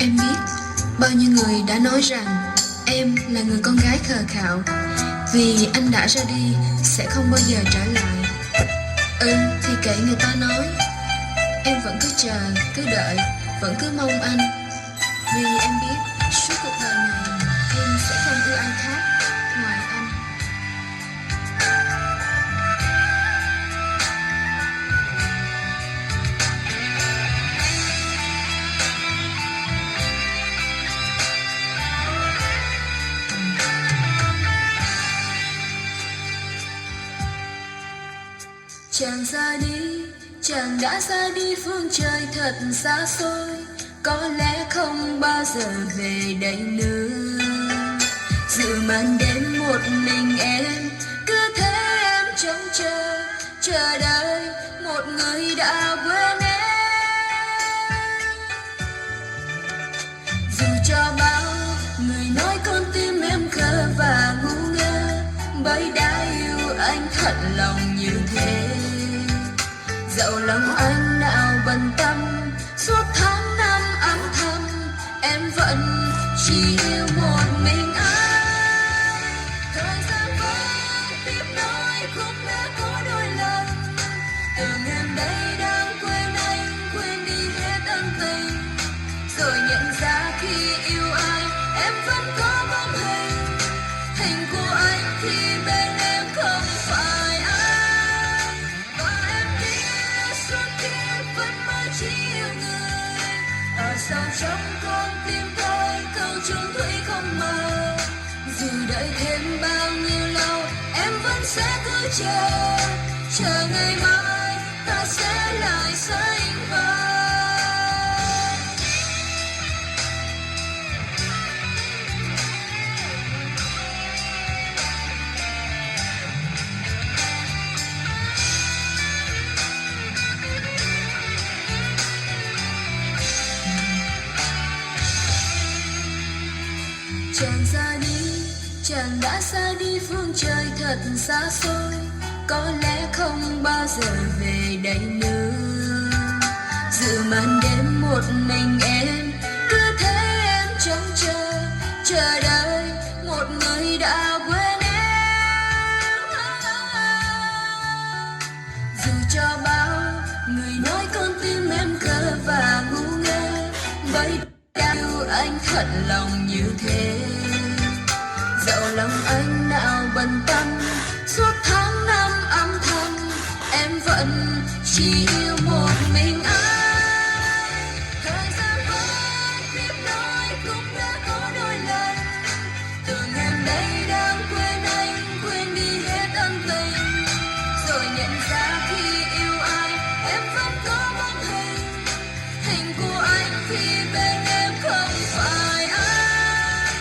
Em biết bao nhiêu người đã nói rằng em là người con gái khờ khạo, vì anh đã ra đi sẽ không bao giờ trở lại. Thì kệ người ta nói, em vẫn cứ chờ, cứ đợi, vẫn cứ mong anh. Vì em biết suốt cuộc đời này em sẽ không yêu ai khác ngoài anh. Chàng ra đi, chàng đã ra đi phương trời thật xa xôi, có lẽ không bao giờ về đây nữa. Giữa màn đêm một mình em, cứ thế em trông chờ, chờ đợi một người đã quên em. Dù cho bao người nói con tim em khờ và ngu ngơ, bởi đã yêu anh thật lòng như thế. Dẫu lòng anh nào bận tâm, suốt tháng năm âm thầm, em vẫn chỉ yêu một mình anh. Thời gian vẫn tiếp nối khúc đã có đôi lần, tưởng em đây đang quên anh, quên đi hết ân tình. Rồi nhận ra khi yêu ai, em vẫn có bóng hình, hình của anh thì bên em không phải anh. Và em biết suốt kiếp vẫn mãi chỉ yêu người, ở sâu trong con tim tôi câu chung thủy không mờ. Dù đợi thêm bao nhiêu lâu, em vẫn sẽ cứ chờ, chờ ngày mai ta sẽ lại sánh vai. Chàng ra đi, chàng đã ra đi phương trời thật xa xôi, có lẽ không bao giờ về đây nữa. Giữa màn đêm một mình em, cứ thế em trông chờ, chờ đợi một người đã quên em. Dù cho bao người nói con tim em khờ và ngu ngơ, bởi đã yêu anh thật lòng như thế. Dẫu lòng anh nào bận tâm, suốt tháng năm âm thầm, em vẫn chỉ yêu một mình anh. Thời gian vẫn tiếp nối cũng đã có đôi lần, tưởng em đây đang quên anh, quên đi hết ân tình. Rồi nhận ra khi yêu ai, em vẫn có bóng hình, hình của anh thì bên em không phải anh.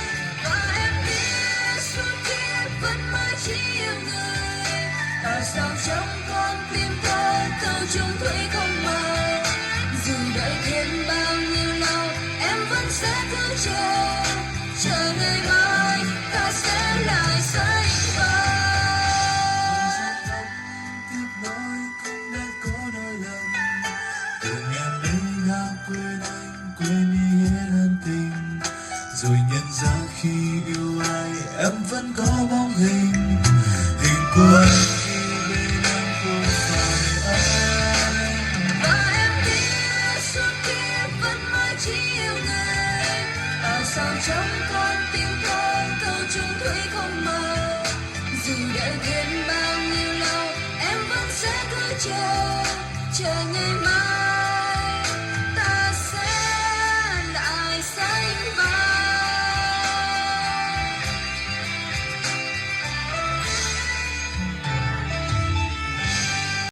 Và em biết suốt kiếp vẫn mãi chỉ yêu người, ở sâu trong con tim tôi câu chung thủy không mờ. Dù đợi thêm bao nhiêu lâu, em vẫn sẽ cứ chờ, chờ ngày mai ta sẽ lại sánh vai. Tiếp nối cũng đã có đôi lần, tưởng em đây đã quên anh, quên đi hết ân tình. Rồi nhận ra khi yêu ai, em vẫn có bóng hình, hình của anh thì bên em không phải anh. Và em biết suốt kiếp vẫn mãi chỉ yêu người, ở sâu trong con tim tôi câu chung thủy không mờ. Dù đợi thêm bao nhiêu lâu, em vẫn sẽ cứ chờ, chờ ngày mai.